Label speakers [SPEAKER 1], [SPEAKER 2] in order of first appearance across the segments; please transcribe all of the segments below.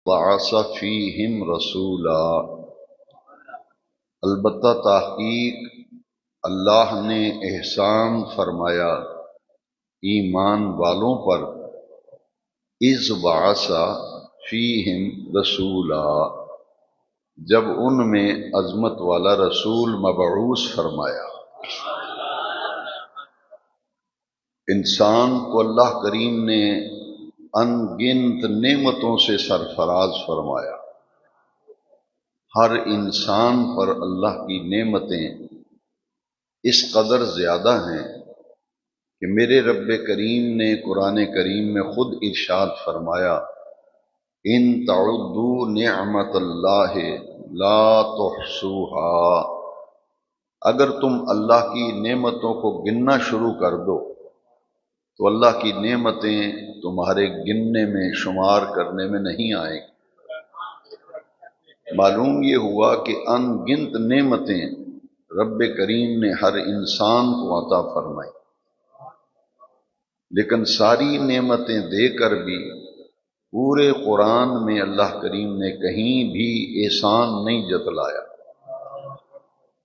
[SPEAKER 1] بعث فیہم رسولا، البتہ تحقیق اللہ نے احسان فرمایا ایمان والوں پر، اذ بعث فیہم رسولا، جب ان میں عظمت والا رسول مبعوث فرمایا۔ انسان کو اللہ کریم نے ان گنت نعمتوں سے سرفراز فرمایا۔ ہر انسان پر اللہ کی نعمتیں اس قدر زیادہ ہیں کہ میرے رب کریم نے قرآن کریم میں خود ارشاد فرمایا، ان تعدوا نعمت اللہ لا تحصوها، اگر تم اللہ کی نعمتوں کو گننا شروع کر دو تو اللہ کی نعمتیں تمہارے گننے میں شمار کرنے میں نہیں آئیں گی۔ معلوم یہ ہوا کہ ان گنت نعمتیں رب کریم نے ہر انسان کو عطا فرمائی، لیکن ساری نعمتیں دے کر بھی پورے قرآن میں اللہ کریم نے کہیں بھی احسان نہیں جتلایا۔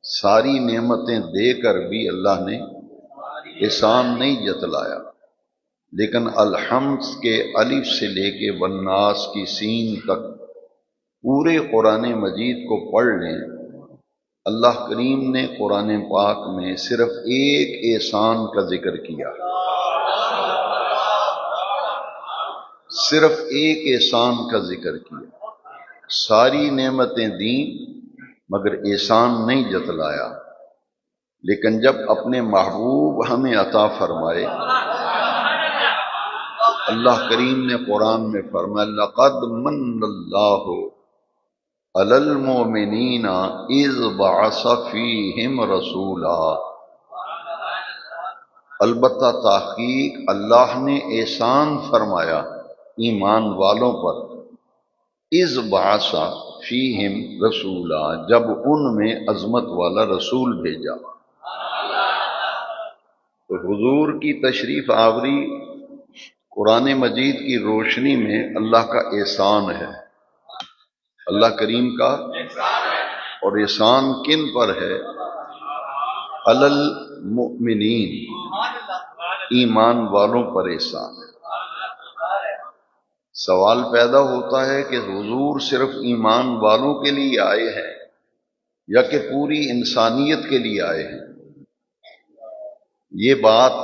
[SPEAKER 1] ساری نعمتیں دے کر بھی اللہ نے احسان نہیں جتلایا، لیکن الحمد کے الف سے لے کے والناس کی سین تک پورے قرآن مجید کو پڑھ لیں، اللہ کریم نے قرآن پاک میں صرف ایک احسان کا ذکر کیا، صرف ایک احسان کا ذکر کیا۔ ساری نعمتیں دیں مگر احسان نہیں جتلایا، لیکن جب اپنے محبوب ہمیں عطا فرمائے، اللہ کریم نے قرآن میں فرمایا لقد من اللہ علی المؤمنین اذ بعث فیہم رسولا، البتہ تحقیق اللہ نے احسان فرمایا ایمان والوں پر، اذ بعث فیہم رسولا، جب ان میں عظمت والا رسول بھیجا۔ تو حضور کی تشریف آوری قرآن مجید کی روشنی میں اللہ کا احسان ہے، اللہ کریم کا، اور احسان کن پر ہے؟ علی المؤمنین، ایمان والوں پر احسان ہے۔ سوال پیدا ہوتا ہے کہ حضور صرف ایمان والوں کے لیے آئے ہیں یا کہ پوری انسانیت کے لیے آئے ہیں؟ یہ بات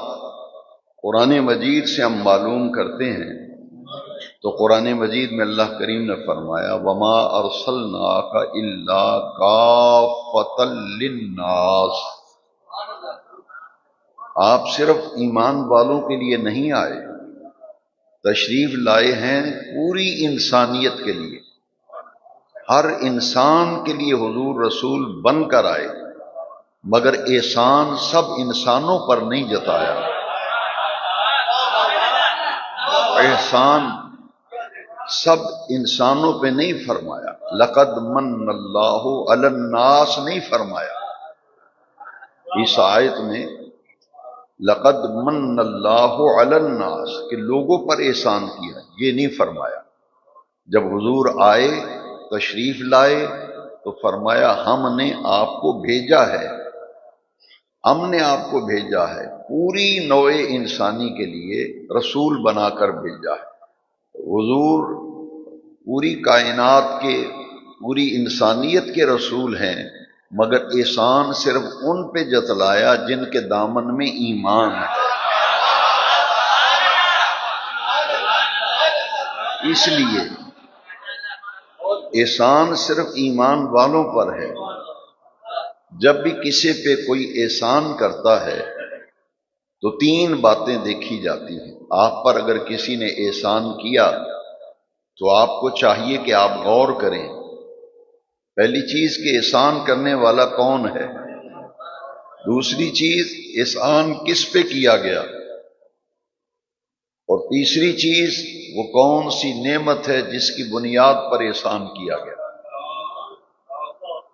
[SPEAKER 1] قرآن مجید سے ہم معلوم کرتے ہیں تو قرآن مجید میں اللہ کریم نے فرمایا وما ارسلناک الا کافۃ للناس، آپ صرف ایمان والوں کے لیے نہیں آئے، تشریف لائے ہیں پوری انسانیت کے لیے، ہر انسان کے لیے حضور رسول بن کر آئے، مگر احسان سب انسانوں پر نہیں جتایا، احسان سب انسانوں پہ نہیں فرمایا، لقد من اللہ علی الناس نہیں فرمایا۔ اس آیت میں لقد من اللہ علی الناس کہ لوگوں پر احسان کیا، یہ نہیں فرمایا۔ جب حضور آئے، تشریف لائے، تو فرمایا ہم نے آپ کو بھیجا ہے، ہم نے آپ کو بھیجا ہے، پوری نوع انسانی کے لیے رسول بنا کر بھیجا ہے۔ حضور پوری کائنات کے، پوری انسانیت کے رسول ہیں، مگر احسان صرف ان پہ جتلایا جن کے دامن میں ایمان ہے۔ اس لیے احسان صرف ایمان والوں پر ہے۔ جب بھی کسی پہ کوئی احسان کرتا ہے تو تین باتیں دیکھی جاتی ہیں۔ آپ پر اگر کسی نے احسان کیا تو آپ کو چاہیے کہ آپ غور کریں، پہلی چیز کہ احسان کرنے والا کون ہے، دوسری چیز احسان کس پہ کیا گیا، اور تیسری چیز وہ کون سی نعمت ہے جس کی بنیاد پر احسان کیا گیا۔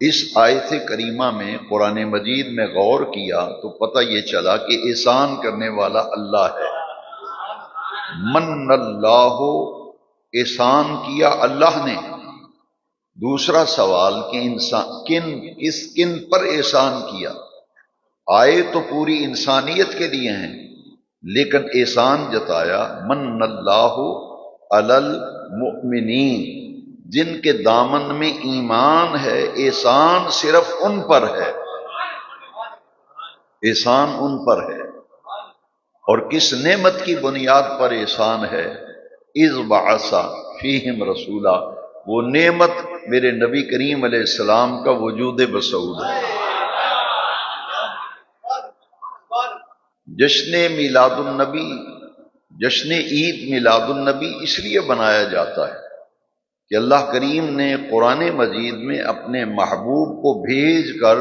[SPEAKER 1] اس آیت کریمہ میں قرآن مجید میں غور کیا تو پتہ یہ چلا کہ احسان کرنے والا اللہ ہے۔ من اللہ احسان کیا اللہ نے. دوسرا سوال کہ انسان کن پر احسان کیا. آئے تو پوری انسانیت کے لیے ہیں، لیکن احسان جتایا من اللہ علی المؤمنین، جن کے دامن میں ایمان ہے. احسان صرف ان پر ہے، احسان ان پر ہے. اور کس نعمت کی بنیاد پر احسان ہے؟ اذ بعث فیہم رسولا، وہ نعمت میرے نبی کریم علیہ السلام کا وجود بصعود ہے. جشن میلاد النبی، جشن عید میلاد النبی اس لیے بنایا جاتا ہے کہ اللہ کریم نے قرآن مجید میں اپنے محبوب کو بھیج کر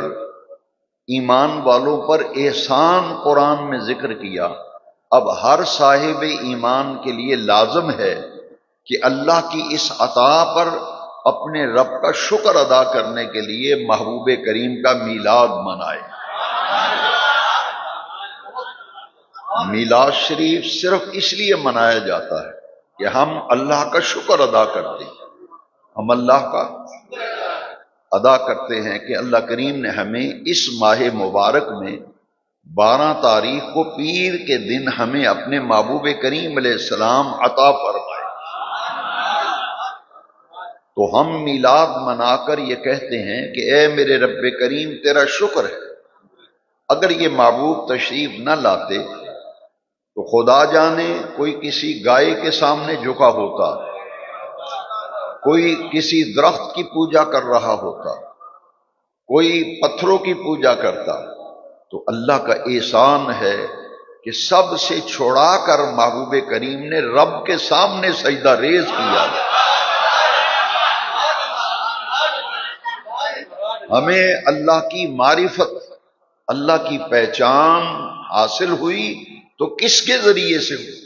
[SPEAKER 1] ایمان والوں پر احسان قرآن میں ذکر کیا. اب ہر صاحب ایمان کے لیے لازم ہے کہ اللہ کی اس عطا پر اپنے رب کا شکر ادا کرنے کے لیے محبوب کریم کا میلاد منائے. میلاد شریف صرف اس لیے منایا جاتا ہے کہ ہم اللہ کا شکر ادا کرتے ہیں، ہم اللہ کا ادا کرتے ہیں کہ اللہ کریم نے ہمیں اس ماہ مبارک میں 12 تاریخ کو پیر کے دن ہمیں اپنے محبوب کریم علیہ السلام عطا فرمائے. تو ہم میلاد منا کر یہ کہتے ہیں کہ اے میرے رب کریم تیرا شکر ہے. اگر یہ محبوب تشریف نہ لاتے تو خدا جانے کوئی کسی گائے کے سامنے جھکا ہوتا، کوئی کسی درخت کی پوجا کر رہا ہوتا، کوئی پتھروں کی پوجا کرتا. تو اللہ کا احسان ہے کہ سب سے چھوڑا کر محبوب کریم نے رب کے سامنے سجدہ ریز کیا. ہمیں اللہ کی معرفت، اللہ کی پہچان حاصل ہوئی تو کس کے ذریعے سے ہوئی؟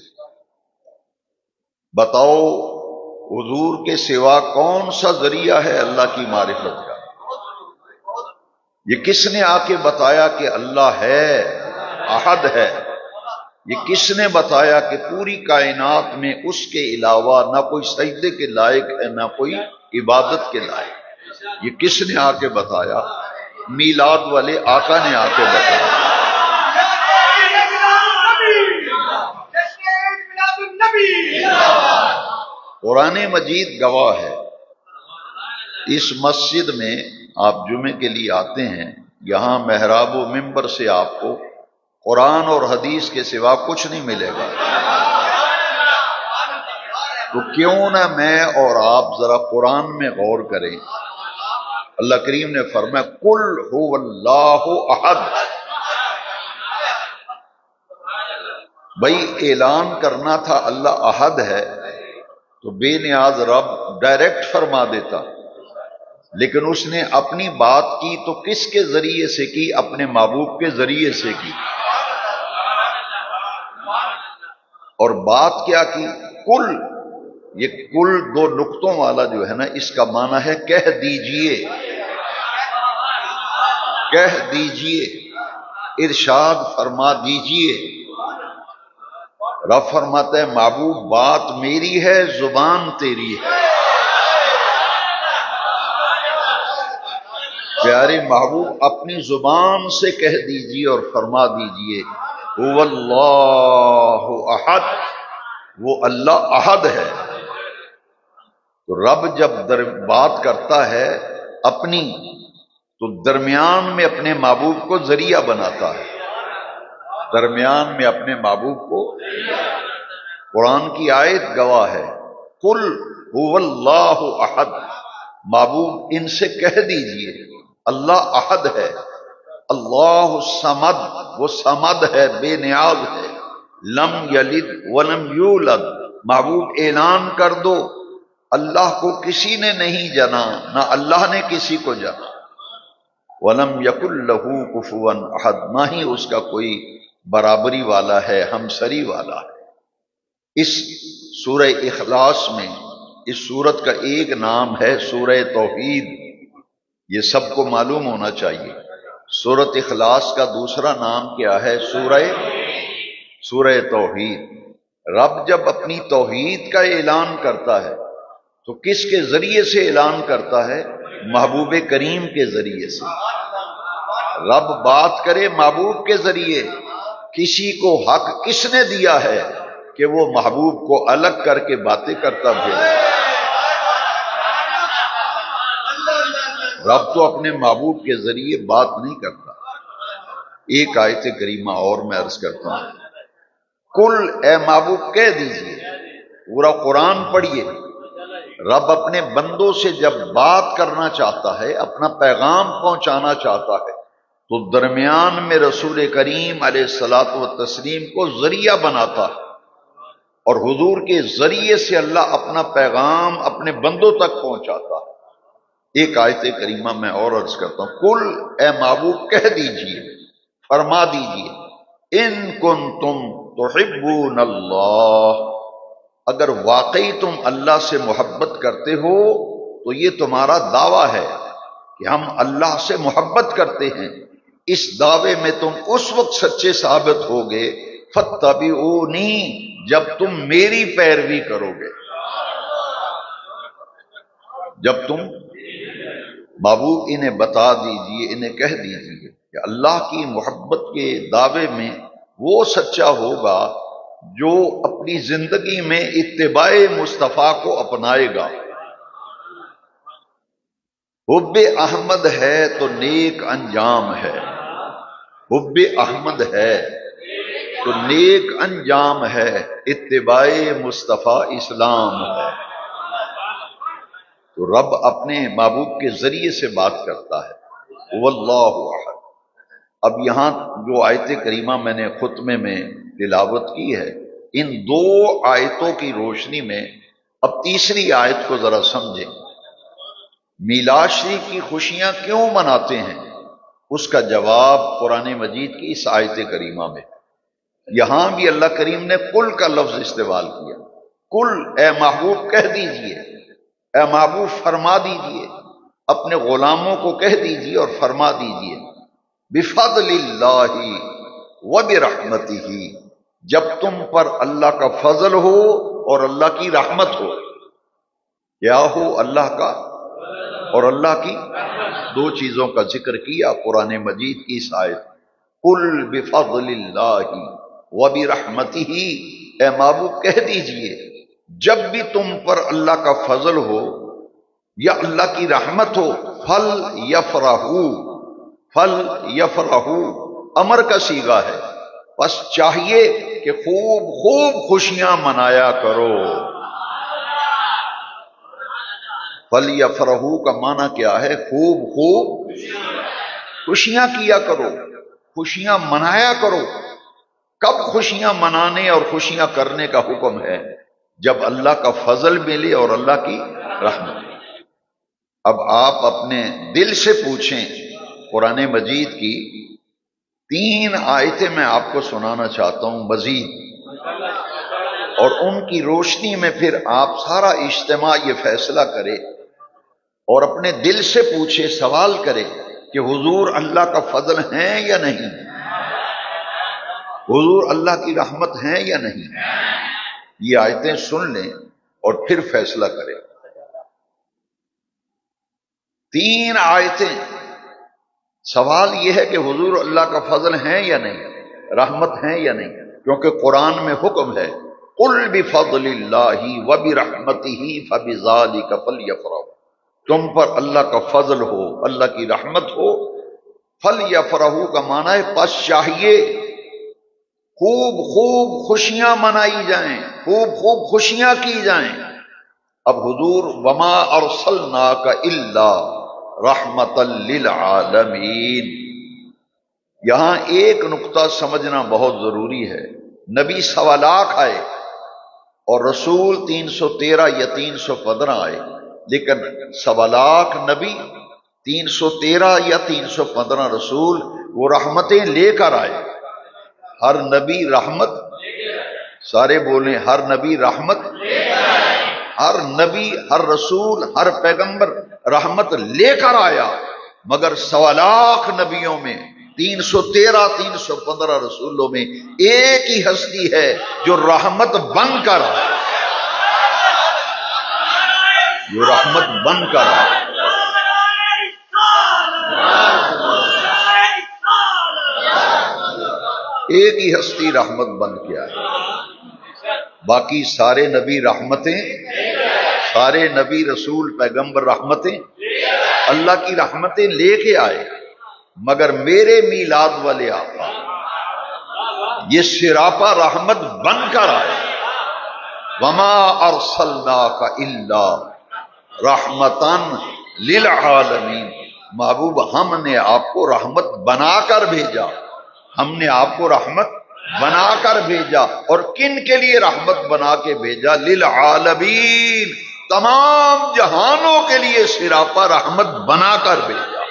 [SPEAKER 1] بتاؤ حضور کے سوا کون سا ذریعہ ہے اللہ کی معرفت کا؟ یہ کس نے آ کے بتایا کہ اللہ ہے، احد ہے؟ یہ کس نے بتایا کہ پوری کائنات میں اس کے علاوہ نہ کوئی سجدے کے لائق ہے نہ کوئی عبادت کے لائق؟ یہ کس نے آ کے بتایا؟ میلاد والے آقا نے آ کے بتایا. قرآن مجید گواہ ہے. اس مسجد میں آپ جمعے کے لیے آتے ہیں، یہاں محراب و منبر سے آپ کو قرآن اور حدیث کے سوا کچھ نہیں ملے گا. تو کیوں نہ میں اور آپ ذرا قرآن میں غور کریں. اللہ کریم نے فرمایا قل هو اللہ احد. بھائی اعلان کرنا تھا اللہ احد ہے تو بے نیاز رب ڈائریکٹ فرما دیتا، لیکن اس نے اپنی بات کی تو کس کے ذریعے سے کی؟ اپنے محبوب کے ذریعے سے کی. اور بات کیا کی؟ کل. یہ کل 2 نقطوں والا جو ہے نا، اس کا معنی ہے کہہ دیجئے، کہہ دیجئے، ارشاد فرما دیجئے. رب فرماتا ہے محبوب بات میری ہے، زبان تیری ہے. پیارے محبوب اپنی زبان سے کہہ دیجئے اور فرما دیجئے هو اللہ احد، وہ اللہ احد ہے. تو رب جب بات کرتا ہے اپنی، تو درمیان میں اپنے محبوب کو ذریعہ بناتا ہے، درمیان میں اپنے محبوب کو. قرآن کی آیت گواہ ہے قل هو اللہ احد. محبوب ان سے کہہ دیجئے اللہ احد ہے. اللہ صمد، وہ صمد ہے، بے نیاز ہے. لم یلد ولم یولد. محبوب اعلان کر دو اللہ کو کسی نے نہیں جنا، نہ اللہ نے کسی کو جنا. ولم یکن لہ کفوا احد، نہ ہی اس کا کوئی برابری والا ہے، ہمسری والا ہے. اس سورہ اخلاص میں اس سورت کا ایک نام ہے سورہ توحید. یہ سب کو معلوم ہونا چاہیے. سورت اخلاص کا دوسرا نام کیا ہے؟ سورہ توحید. رب جب اپنے اپنی توحید کا اعلان کرتا ہے تو کس کے ذریعے سے اعلان کرتا ہے؟ محبوب کریم کے ذریعے سے۔ رب بات کرے محبوب کے ذریعے۔ کسی کو حق کس نے دیا ہے کہ وہ محبوب کو الگ کر کے باتیں کرتا پھرے؟ رب تو اپنے محبوب کے ذریعے بات نہیں کرتا۔ ایک آیت کریمہ اور میں عرض کرتا ہوں، کل اے محبوب کہہ دیجئے، پورا قرآن پڑھیے۔ رب اپنے بندوں سے جب بات کرنا چاہتا ہے، اپنا پیغام پہنچانا چاہتا ہے، تو درمیان میں رسول کریم علیہ الصلوۃ والتسلیم کو ذریعہ بناتا ہے، اور حضور کے ذریعے سے اللہ اپنا پیغام اپنے بندوں تک پہنچاتا ہے۔ ایک آیت کریمہ میں اور عرض کرتا ہوں، کل اے محبوب کہہ دیجئے، فرما دیجئے، ان کنتم تحبون اللہ، اگر واقعی تم اللہ سے محبت کرتے ہو تو یہ تمہارا دعویٰ ہے کہ ہم اللہ سے محبت کرتے ہیں۔ اس دعوے میں تم اس وقت سچے ثابت ہوگے فاتبعونی، جب تم میری پیروی کرو گے۔ جب تم محبوب انہیں بتا دیجئے، انہیں کہہ دیجئے کہ اللہ کی محبت کے دعوے میں وہ سچا ہوگا جو اپنی زندگی میں اتباع مصطفیٰ کو اپنائے گا۔ حب احمد ہے تو نیک انجام ہے، حب احمد ہے تو نیک انجام ہے، اتباع مصطفیٰ اسلام ہے۔ تو رب اپنے محبوب کے ذریعے سے بات کرتا ہے۔ واللہ احد۔ اب یہاں جو آیت کریمہ میں نے خطبے میں تلاوت کی ہے، ان دو آیتوں کی روشنی میں اب تیسری آیت کو ذرا سمجھیں۔ میلاد شریف کی خوشیاں کیوں مناتے ہیں؟ اس کا جواب قرآن مجید کی اس آیت کریمہ میں۔ یہاں بھی اللہ کریم نے کل کا لفظ استعمال کیا۔ کل اے محبوب کہہ دیجئے، اے محبوب فرما دیجئے، اپنے غلاموں کو کہہ دیجئے اور فرما دیجئے، بفضل اللہ وبرحمتہ، جب تم پر اللہ کا فضل ہو اور اللہ کی رحمت ہو۔ کیا ہو؟ اللہ کا اور اللہ کی دو چیزوں کا ذکر کیا قرآن مجید کی اس آیت۔ قل بفضل اللہ وبرحمتہ، اے محبوب کہہ دیجئے جب بھی تم پر اللہ کا فضل ہو یا اللہ کی رحمت ہو، فل یفرحوا، فل یفرحوا امر کا صیغہ ہے، بس چاہیے کہ خوب خوب خوشیاں منایا کرو۔ فل یفرحوا کا معنی کیا ہے؟ خوب خوب خوشیاں کیا کرو، خوشیاں منایا کرو۔ کب خوشیاں منانے اور خوشیاں کرنے کا حکم ہے؟ جب اللہ کا فضل ملے اور اللہ کی رحمت۔ اب آپ اپنے دل سے پوچھیں، قرآن مجید کی 3 آیتیں میں آپ کو سنانا چاہتا ہوں مزید، اور ان کی روشنی میں پھر آپ سارا اجتماع یہ فیصلہ کرے اور اپنے دل سے پوچھے، سوال کرے کہ حضور اللہ کا فضل ہیں یا نہیں، حضور اللہ کی رحمت ہیں یا نہیں۔ یہ آیتیں سن لیں اور پھر فیصلہ کریں۔ 3 آیتیں، سوال یہ ہے کہ حضور اللہ کا فضل ہیں یا نہیں، رحمت ہیں یا نہیں، کیونکہ قرآن میں حکم ہے قل بفضل اللہ وبرحمتہ فبذالک فلیفرحوا، تم پر اللہ کا فضل ہو، اللہ کی رحمت ہو، فلیفرحوا کا معنی ہے پس چاہیے خوب خوب خوشیاں منائی جائیں، خوب خوب خوشیاں کی جائیں۔ اب حضور وما ارسلناک الا رحمتا للعالمین، یہاں ایک نقطہ سمجھنا بہت ضروری ہے۔ نبی 1.25 لاکھ آئے اور رسول 313 یا 315 آئے، لیکن 1.25 لاکھ نبی، 313 یا 315 رسول، وہ رحمتیں لے کر آئے۔ ہر نبی رحمت، سارے بولیں ہر نبی رحمت، ہر نبی، ہر رسول، ہر پیغمبر رحمت لے کر آیا، مگر 1.25 لاکھ نبیوں میں 313 315 رسولوں میں ایک ہی ہستی ہے جو رحمت بن کر آیا۔ جو رحمت بن کر آئے. ایک ہی ہستی رحمت بن کے آئے، باقی سارے نبی رحمتیں، سارے نبی رسول پیغمبر رحمتیں، اللہ کی رحمتیں لے کے آئے، مگر میرے میلاد والے آقا یہ سراپا رحمت بن کر آئے. وما ارسلناک الا رحمتا للعالمین. محبوب ہم نے آپ کو رحمت بنا کر بھیجا، ہم نے آپ کو رحمت بنا کر بھیجا. اور کن کے لیے رحمت بنا کے بھیجا؟ للعالمین، تمام جہانوں کے لیے سراپا رحمت بنا کر بھیجا.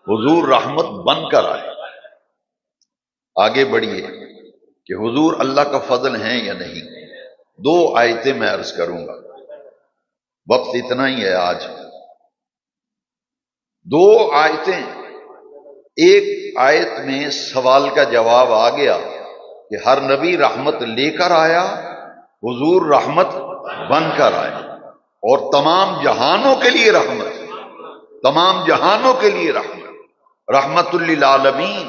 [SPEAKER 1] حضور رحمت بن کر آئے. آگے بڑھیے کہ حضور اللہ کا فضل ہیں یا نہیں. دو آیتیں میں عرض کروں گا، وقت اتنا ہی ہے آج. دو آیتیں، ایک آیت میں سوال کا جواب آ گیا کہ ہر نبی رحمت لے کر آیا، حضور رحمت بن کر آئے، اور تمام جہانوں کے لیے رحمت، تمام جہانوں کے لیے رحمت، رحمت للعالمین.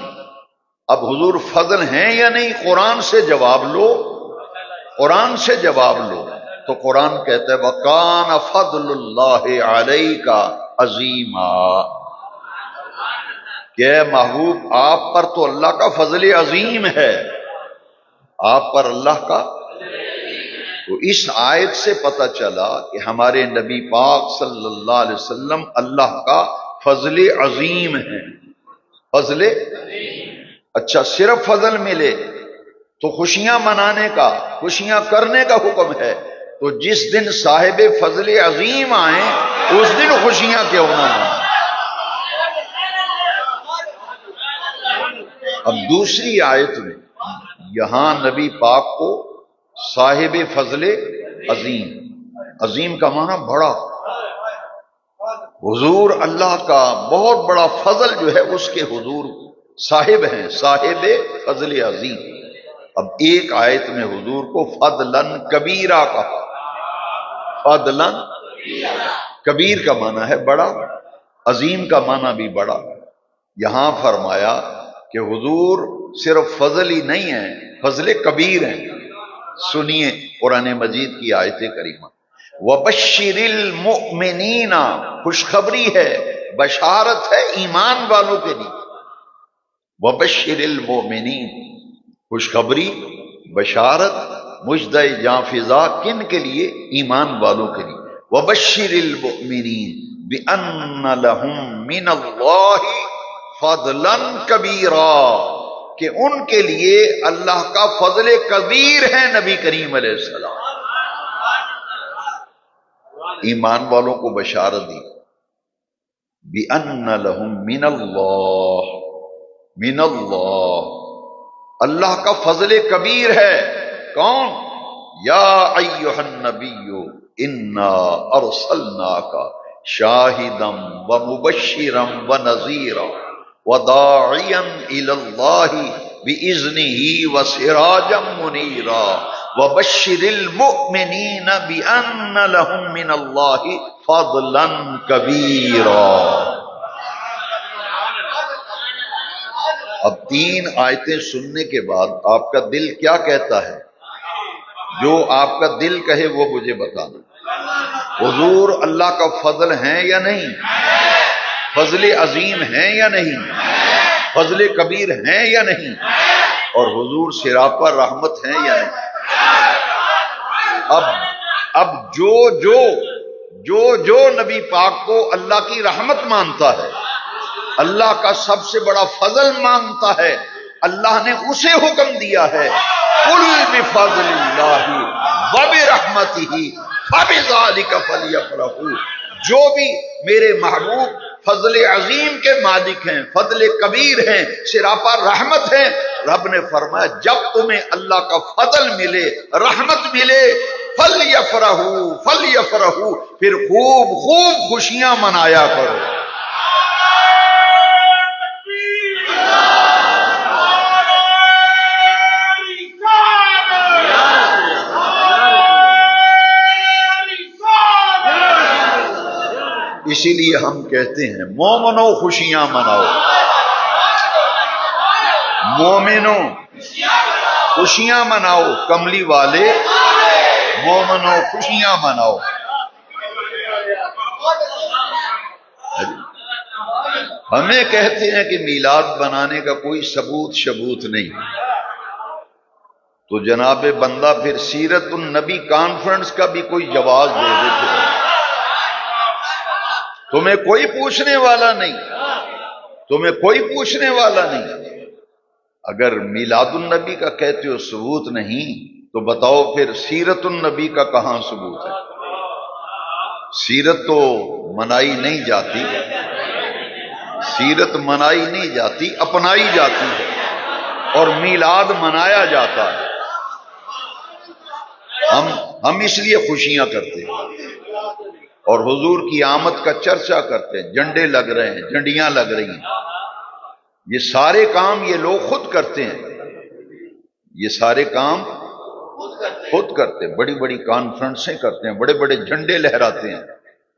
[SPEAKER 1] اب حضور فضل ہیں یا نہیں؟ قرآن سے جواب لو، قرآن سے جواب لو. تو قرآن کہتا ہے وَكَانَ فَضْلُ اللَّهِ عَلَيْكَ عَظِيمًا، کہ اے محبوب آپ پر تو اللہ کا فضل عظیم ہے، آپ پر اللہ کا. تو اس آیت سے پتہ چلا کہ ہمارے نبی پاک صلی اللہ علیہ وسلم اللہ کا فضل عظیم ہے. فضل، اچھا صرف فضل ملے تو خوشیاں منانے کا، خوشیاں کرنے کا حکم ہے. تو جس دن صاحب فضل عظیم آئیں اس دن خوشیاں کیوں نہ منائیں. اب دوسری آیت میں یہاں نبی پاک کو صاحب فضل عظیم، عظیم کا معنی بڑا، حضور اللہ کا بہت بڑا فضل جو ہے اس کے حضور صاحب ہیں، صاحب فضل عظیم. اب ایک آیت میں حضور کو فضلاً کبیرہ کہا. فضلاً کبیر کا معنی ہے بڑا، عظیم کا معنی بھی بڑا. یہاں فرمایا کہ حضور صرف فضل ہی نہیں ہیں، فضل کبیر ہیں. سنیے قرآن مجید کی آیت کریمہ. وَبَشِّرِ الْمُؤْمِنِينَ، خوشخبری ہے، بشارت ہے ایمان والوں کے لیے. وَبَشِّرِ الْمُؤْمِنِينَ، خوشخبری، بشارت، مژدہ جاں فضا کن کے لیے؟ ایمان والوں کے لیے. وَبَشِّرِ الْمُؤْمِنِينَ بِأَنَّ لَهُم مِّنَ اللَّهِ فَضْلًا كَبِيرًا، کہ ان کے لیے اللہ کا فضل کبیر ہے. نبی کریم علیہ السلام ایمان والوں کو بشارت دی. بِأَنَّ لَهُم مِّنَ اللَّهِ، من اللہ، اللہ کا فضل کبیر ہے. کون؟ یا ایھا النبی انا ارسلناک شاہدا ومبشرا ونذیرا وداعیا الی اللہ باذنہ وسراجا منیرا وبشر المؤمنین بان لهم من اللہ فضلا کبیرا. اب تین آیتیں سننے کے بعد آپ کا دل کیا کہتا ہے؟ جو آپ کا دل کہے وہ مجھے بتانا. حضور اللہ کا فضل ہیں یا نہیں؟ فضل عظیم ہیں یا نہیں؟ فضل کبیر ہیں یا نہیں؟ اور حضور سراپا رحمت ہیں یا نہیں؟ اب جو نبی پاک کو اللہ کی رحمت مانتا ہے، اللہ کا سب سے بڑا فضل مانگتا ہے، اللہ نے اسے حکم دیا ہے قل بفضل اللہ وبرحمتہ فبذلک فلیفرحوا. جو بھی میرے محبوب فضل عظیم کے مالک ہیں، فضل کبیر ہیں، سراپا رحمت ہیں، رب نے فرمایا جب تمہیں اللہ کا فضل ملے، رحمت ملے، فلیفرحوا، پھر خوب خوب خوشیاں منایا کرو. اسی لیے ہم کہتے ہیں مومنو خوشیاں مناؤ، مومنو خوشیاں مناؤ، کملی والے مومنو خوشیاں مناؤ۔ ہمیں کہتے ہیں کہ میلاد بنانے کا کوئی ثبوت نہیں، تو جناب بندہ پھر سیرت النبی کانفرنس کا بھی کوئی جواز دے دیتے ہیں۔ تمہیں کوئی پوچھنے والا نہیں، تمہیں کوئی پوچھنے والا نہیں۔ اگر میلاد النبی کا کہتے ہو ثبوت نہیں تو بتاؤ پھر سیرت النبی کا کہاں ثبوت ہے؟ سیرت تو منائی نہیں جاتی، سیرت منائی نہیں جاتی، اپنائی جاتی ہے، اور میلاد منایا جاتا ہے۔ ہم اس لیے خوشیاں کرتے ہیں اور حضور کی آمد کا چرچا کرتے ہیں، جھنڈے لگ رہے ہیں، جھنڈیاں لگ رہی ہیں، یہ سارے کام یہ لوگ خود کرتے ہیں، یہ سارے کام خود کرتے ہیں، بڑی بڑی کانفرنسیں کرتے ہیں، بڑے بڑے جھنڈے لہراتے ہیں۔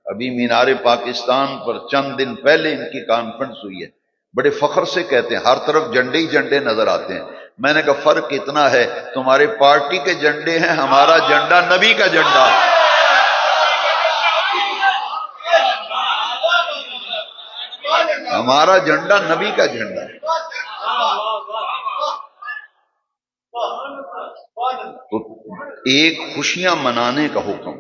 [SPEAKER 1] ابھی مینار پاکستان پر چند دن پہلے ان کی کانفرنس ہوئی ہے، بڑے فخر سے کہتے ہیں ہر طرف جھنڈے ہی جھنڈے نظر آتے ہیں۔ میں نے کہا فرق اتنا ہے، تمہارے پارٹی کے جھنڈے ہیں، ہمارا جھنڈا نبی کا جھنڈا ہے۔ ہمارا جھنڈا نبی کا جھنڈا ہے۔ تو ایک خوشیاں منانے کا حکم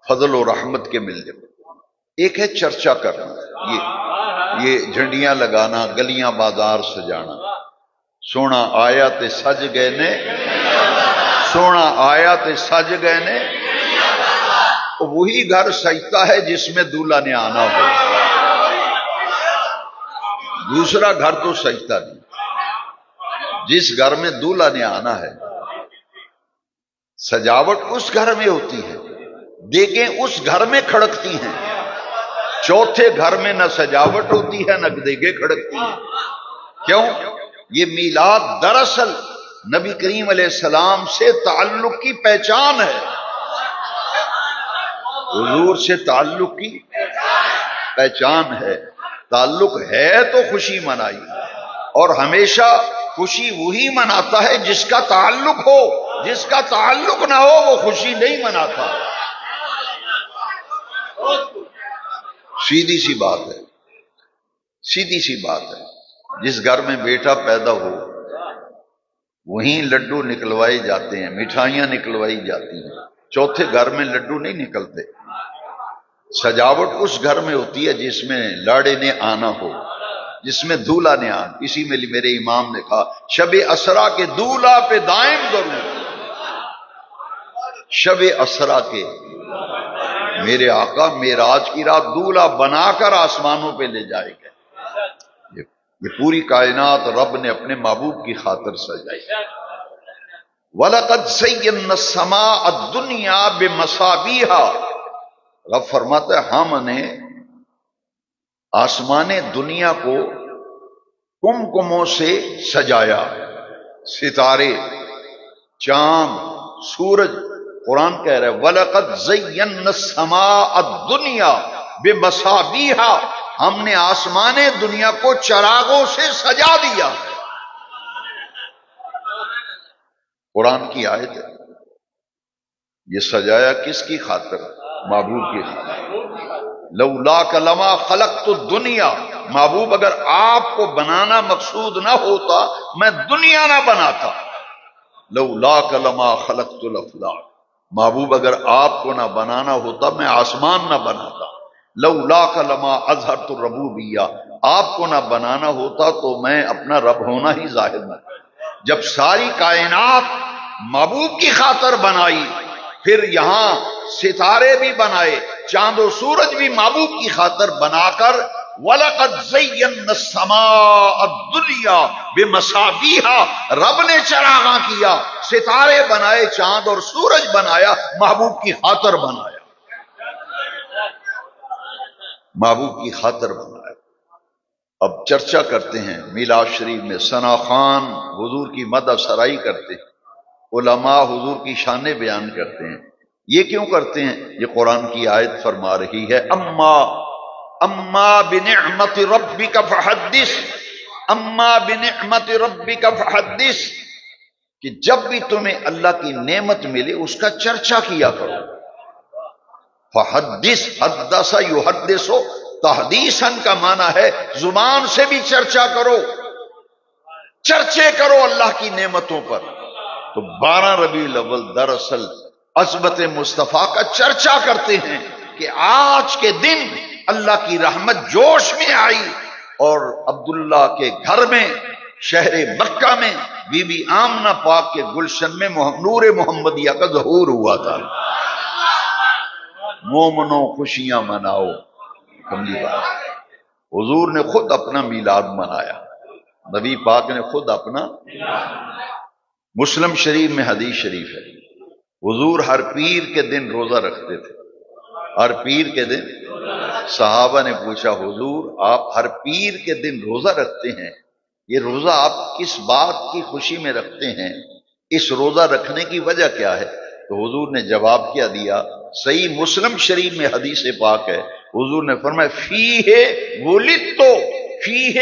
[SPEAKER 1] فضل و رحمت کے ملنے پر، ایک ہے چرچا کرنا، یہ جھنڈیاں لگانا، گلیاں بازار سجانا۔ سونا آیا تے سج گئے نے، سونا آیا تے سج گئے نے، وہی گھر سجتا ہے جس میں دولہا نے آنا ہو، دوسرا گھر تو سجتا نہیں۔ جس گھر میں دولہا نے آنا ہے، سجاوٹ اس گھر میں ہوتی ہے، دیگیں اس گھر میں کھڑکتی ہیں، چوتھے گھر میں نہ سجاوٹ ہوتی ہے نہ دیگیں کھڑکتی ہیں۔ کیوں؟ یہ میلاد دراصل نبی کریم علیہ السلام سے تعلق کی پہچان ہے، حضور سے تعلق کی پہچان ہے۔ تعلق ہے تو خوشی منائی، اور ہمیشہ خوشی وہی مناتا ہے جس کا تعلق ہو، جس کا تعلق نہ ہو وہ خوشی نہیں مناتا۔ سیدھی سی بات ہے، سیدھی سی بات ہے۔ جس گھر میں بیٹا پیدا ہو وہیں لڈو نکلوائے جاتے ہیں، مٹھائیاں نکلوائی جاتی ہیں، چوتھے گھر میں لڈو نہیں نکلتے۔ سجاوٹ اس گھر میں ہوتی ہے جس میں لاڑے نے آنا ہو، جس میں دولہا نے آنا۔ اسی میں میرے امام نے کہا شب اسرا کے دولہا پہ دائم ضرور، شب اسرا کے میرے آقا معراج کی رات دولہا بنا کر آسمانوں پہ لے جائے گئے۔ یہ پوری کائنات رب نے اپنے محبوب کی خاطر سجائی۔ وَلَقَدْ زَيَّنَّا السَّمَاءَ الدُّنْيَا بِمَصَابِيحَ، رب فرماتا ہے ہم نے آسمان دنیا کو کمکموں سے سجایا، ستارے، چاند، سورج۔ قرآن کہہ رہا ہے وَلَقَدْ زَيَّنَّا السَّمَاءَ الدُّنْيَا بِمَصَابِيحَ، ہم نے آسمان دنیا کو چراغوں سے سجا دیا۔ قرآن کی آیت ہے۔ یہ سجایا کس کی خاطر؟ محبوب کی خاطر۔ لولاک لما خلقت الدنیا، محبوب اگر آپ کو بنانا مقصود نہ ہوتا میں دنیا نہ بناتا۔ لولاک لما خلقت الافلاک، محبوب اگر آپ کو نہ بنانا ہوتا میں آسمان نہ بناتا۔ لولاک لما اظہرت الربوبیہ، آپ کو نہ بنانا ہوتا تو میں اپنا رب ہونا ہی ظاہر نہ کرتا۔ جب ساری کائنات محبوب کی خاطر بنائی، پھر یہاں ستارے بھی بنائے، چاند و سورج بھی محبوب کی خاطر بنا کر وَلَقَدْ زَيَّنَّا السَّمَاءَ الدُّنْيَا بِمَصَابِيحَ، رب نے چراغاں کیا، ستارے بنائے، چاند اور سورج بنایا، محبوب کی خاطر بنایا، محبوب کی خاطر بنایا۔ اب چرچا کرتے ہیں میلاد شریف میں، ثنا خوان حضور کی مدح سرائی کرتے ہیں، علماء حضور کی شانیں بیان کرتے ہیں، یہ کیوں کرتے ہیں؟ یہ قرآن کی آیت فرما رہی ہے اما بنعمت ربک فحدث، اما بنعمت ربک فحدث، کہ جب بھی تمہیں اللہ کی نعمت ملے اس کا چرچا کیا کرو۔ فحدث، حدث یحدث، تحدیثاً کا معنی ہے زبان سے بھی چرچا کرو، چرچے کرو اللہ کی نعمتوں پر۔ تو 12 ربیع الاول دراصل عظمت مصطفیٰ کا چرچا کرتے ہیں کہ آج کے دن اللہ کی رحمت جوش میں آئی، اور عبداللہ کے گھر میں شہر مکہ میں بی بی آمنہ پاک کے گلشن میں نور محمدیہ کا ظہور ہوا تھا۔ مومنوں خوشیاں مناؤ، کملی بات، حضور نے خود اپنا میلاد منایا، نبی پاک نے خود اپنا، مسلم شریف میں حدیث شریف ہے، حضور ہر پیر کے دن روزہ رکھتے تھے، ہر پیر کے دن۔ صحابہ نے پوچھا حضور آپ ہر پیر کے دن روزہ رکھتے ہیں، یہ روزہ آپ کس بات کی خوشی میں رکھتے ہیں؟ اس روزہ رکھنے کی وجہ کیا ہے؟ تو حضور نے جواب کیا دیا، صحیح مسلم شریف میں حدیث پاک ہے، حضور نے فرمایا فیہ ولدت، فیہ